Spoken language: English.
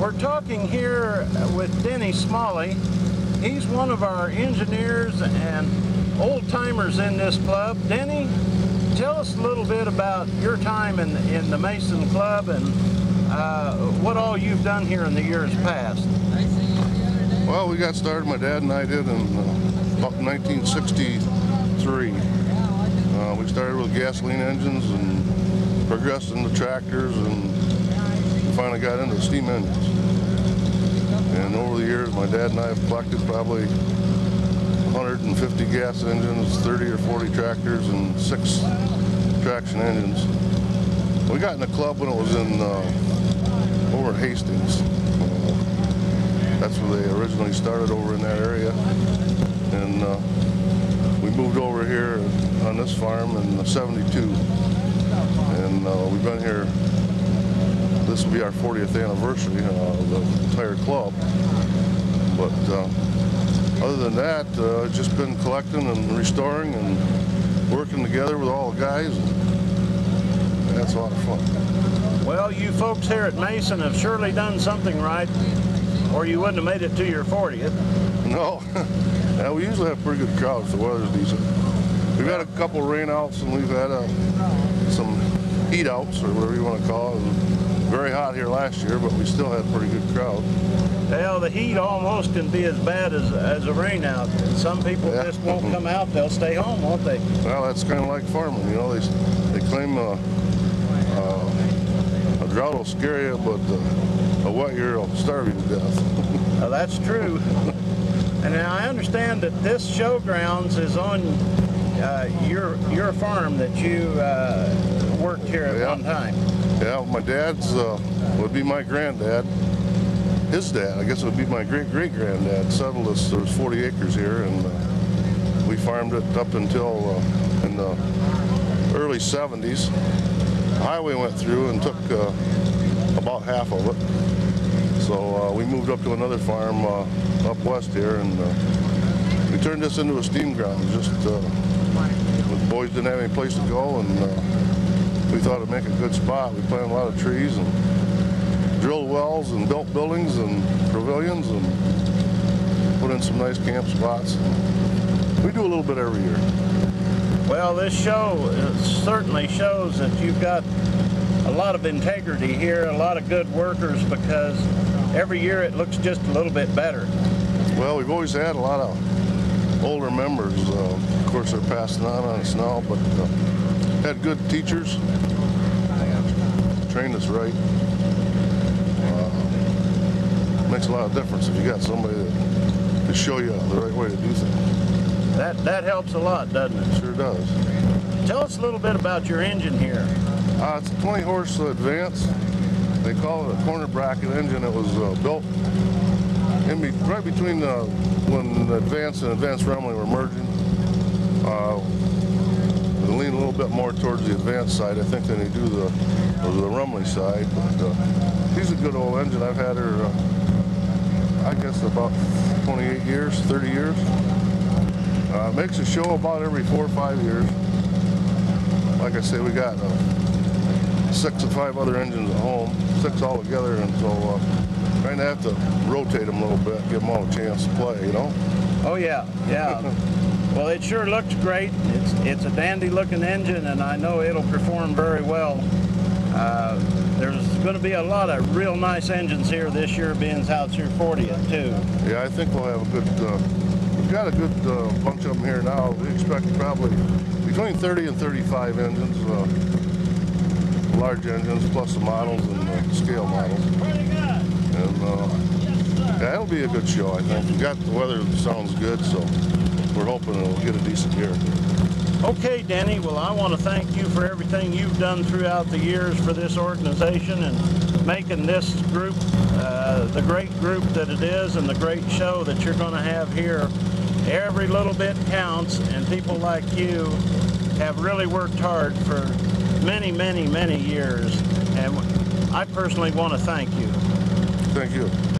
We're talking here with Denny Smalley. He's one of our engineers and old-timers in this club. Denny, tell us a little bit about your time in the Mason Club and what all you've done here in the years past. Well, we got started, my dad and I did, in about 1963. We started with gasoline engines and progressed into tractors, and finally got into steam engines. And over the years, my dad and I have collected probably 150 gas engines, 30 or 40 tractors, and 6 traction engines. We got in the club when it was in over at Hastings. That's where they originally started, over in that area. And we moved over here on this farm in '72. And we've been here, this will be our 40th anniversary of the entire club. But other than that, it's just been collecting and restoring and working together with all the guys. And that's a lot of fun. Well, you folks here at Mason have surely done something right, or you wouldn't have made it to your 40th. No, yeah, we usually have pretty good crowds if the weather's decent. We've had a couple rainouts, and we've had some heat outs, or whatever you want to call it. It was very hot here last year, but we still had a pretty good crowd. Well, the heat almost can be as bad as a rainout. Some people just won't come out; they'll stay home, won't they? Well, that's kind of like farming, you know. They claim a drought will scare you, but a wet year will starve you to death. Well, that's true. And I understand that this showgrounds is on your farm that you worked here at one time. Yeah, my dad's would be my granddad. His dad, I guess it would be my great-great-granddad, settled us. There was 40 acres here, and we farmed it up until in the early '70s. The highway went through and took about half of it. So we moved up to another farm up west here, and we turned this into a steam ground. Just the boys didn't have any place to go, and we thought it'd make a good spot. We planted a lot of trees and drilled wells and built buildings and pavilions and put in some nice camp spots. We do a little bit every year. Well, this show certainly shows that you've got a lot of integrity here, a lot of good workers, because every year it looks just a little bit better. Well, we've always had a lot of older members. Of course, they're passing on us now, but had good teachers, trained us right. Makes a lot of difference if you got somebody that can show you the right way to do things. That helps a lot, doesn't it? Sure does. Tell us a little bit about your engine here. It's a 20-horse Advance. They call it a corner bracket engine. It was built right between when Advance and Advance Rumley were merging. They lean a little bit more towards the Advance side, I think, than they do the Rumley side. But she's a good old engine. I've had her, I guess, about 28 years, 30 years. Makes a show about every 4 or 5 years. Like I say, we got 6 or 5 other engines at home, 6 all together, and so trying to have to rotate them a little bit, give them all a chance to play, you know? Oh yeah, yeah. Well, it sure looks great. It's a dandy-looking engine, and I know it'll perform very well. There's going to be a lot of real nice engines here this year, being it's your 40th too. Yeah, I think we'll have a good. We've got a good bunch of them here now. We expect probably between 30 and 35 engines, large engines, plus the models and scale models. And yeah, it'll be a good show, I think. We got the weather that sounds good, so we're hoping it'll get a decent year. Okay, Denny, well, I want to thank you for everything you've done throughout the years for this organization and making this group the great group that it is, and the great show that you're going to have here. Every little bit counts, and people like you have really worked hard for many, many, many years, and I personally want to thank you. Thank you.